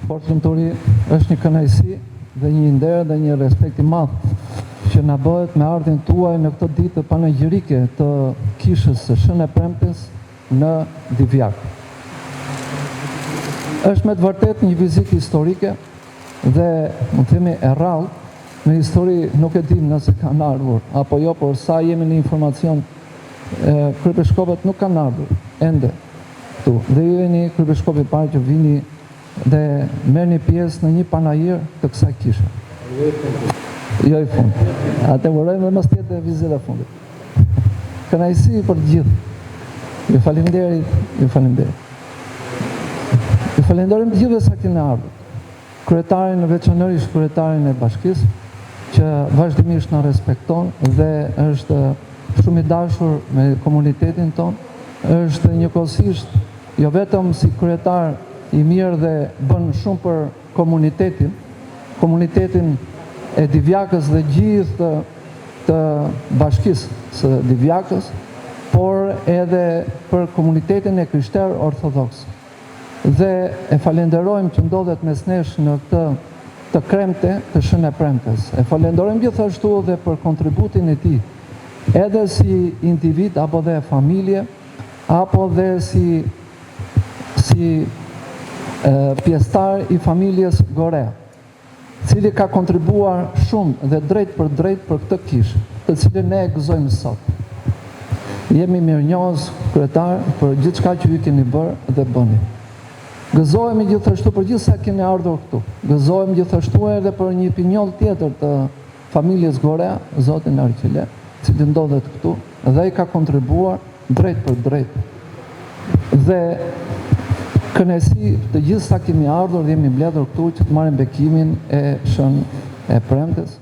Fort lumturi, është një kënaqësi dhe një nder dhe një respekt i madh që na bëhet me ardhin tuaj në këtë ditë panegyrike të kishës së Shën e Premtes në Divjak. Është me të vërtet një vizitë historike dhe mund të themi e rrallë. Në histori nuk e dim nëse kanë ardhur apo jo, por sa jemi në informacion, kryepeshkopët nuk kanë ardhur ende këtu. Dhe ju jeni kryepeshkopi i parë që vini dhe merrni pjesë në një panajir të kësaj kishe. Jo i fundit. Atë urojmë mos të jetë vizita e fundit. Kënaqësi për të gjithë. Ju faleminderit, ju falenderoj. Ju falenderojmë të gjithëve sa keni ardhur. Kryetarin, veçanërisht kryetarin e bashkisë, që vazhdimisht na respekton dhe është shumë i dashur me komunitetin ton, është njëkohësisht jo vetëm si kryetar i mirë dhe bën shumë për komunitetin e Divjakës dhe gjithë të bashkisë së Divjakës, por edhe për komunitetin e krishterë ortodoks. Dhe e falenderojmë që ndodhet mes nesh në të kremte të Shën e Premtes. E falenderojmë gjithashtu dhe për kontributin e tij, edhe si individ apo dhe familje, apo dhe si pjesëtar i familjes Gorea, cili ka kontribuar shumë dhe drejt për këtë kishë, të cilën ne e gëzojmë sot. Jemi mirënjohës kryetar për gjithçka që ju keni bërë dhe bëni. Gëzohemi gjithashtu për gjithë sa keni ardhur këtu. Gëzohemi gjithashtu edhe për një pinjoll tjetër të familjes Gorea, zotin Arqile, i cili ndodhet këtu dhe i ka kontribuar drejt për drejt. Dhe kënaqësi të gjithë sa kemi ardhur dhe jemi mbledhur këtu që të marrim bekimin e Shën e Premtes.